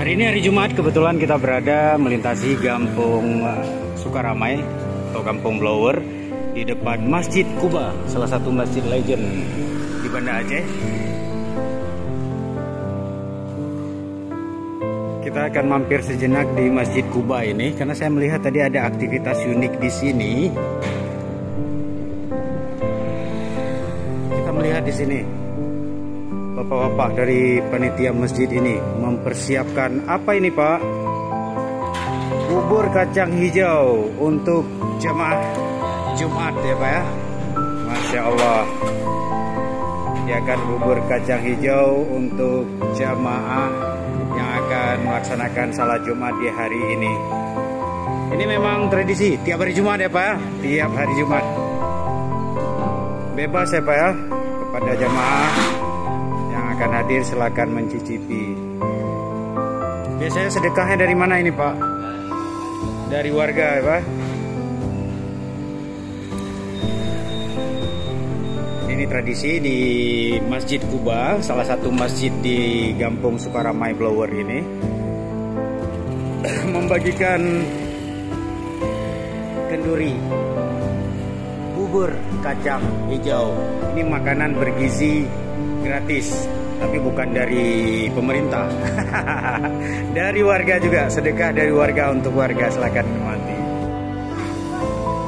Hari ini hari Jumat, kebetulan kita berada melintasi Kampung Sukaramai atau Kampung Blower di depan Masjid Kuba, salah satu masjid legend di Banda Aceh. Kita akan mampir sejenak di Masjid Kuba ini karena saya melihat tadi ada aktivitas unik di sini. Kita melihat di sini bapak-bapak dari panitia masjid ini mempersiapkan apa ini, Pak? Bubur kacang hijau untuk jamaah Jumat ya, Pak ya. Masya Allah. Dia akan bubur kacang hijau untuk jamaah yang akan melaksanakan salat Jumat di hari ini. Ini memang tradisi tiap hari Jumat ya, Pak ya. Tiap hari Jumat. Bebas ya, Pak ya, kepada jamaah akan hadir silakan mencicipi. Biasanya sedekahnya dari mana ini, Pak? Dari warga ya, Pak? Ini tradisi di Masjid Kuba, salah satu masjid di Kampung Sukaramai Blower ini, membagikan kenduri, bubur kacang hijau. Ini makanan bergizi gratis, tapi bukan dari pemerintah. Dari warga juga, sedekah dari warga untuk warga, silakan nikmati.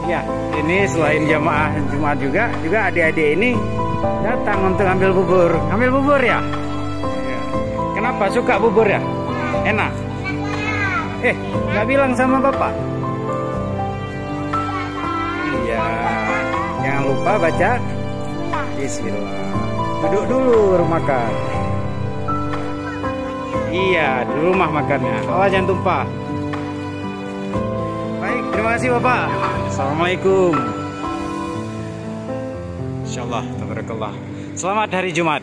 Ya, ini selain jamaah Jumat juga adik-adik ini datang untuk ambil bubur. Ambil bubur ya? Kenapa suka bubur ya? Enak? Nggak bilang sama bapak? Iya. Jangan lupa baca Bismillah. Duduk dulu rumah makan. Iya, di rumah makannya. Awas jangan tumpah. Baik, terima kasih Bapak. Assalamualaikum. Insyaallah, tabarakallah. Selamat hari Jumat.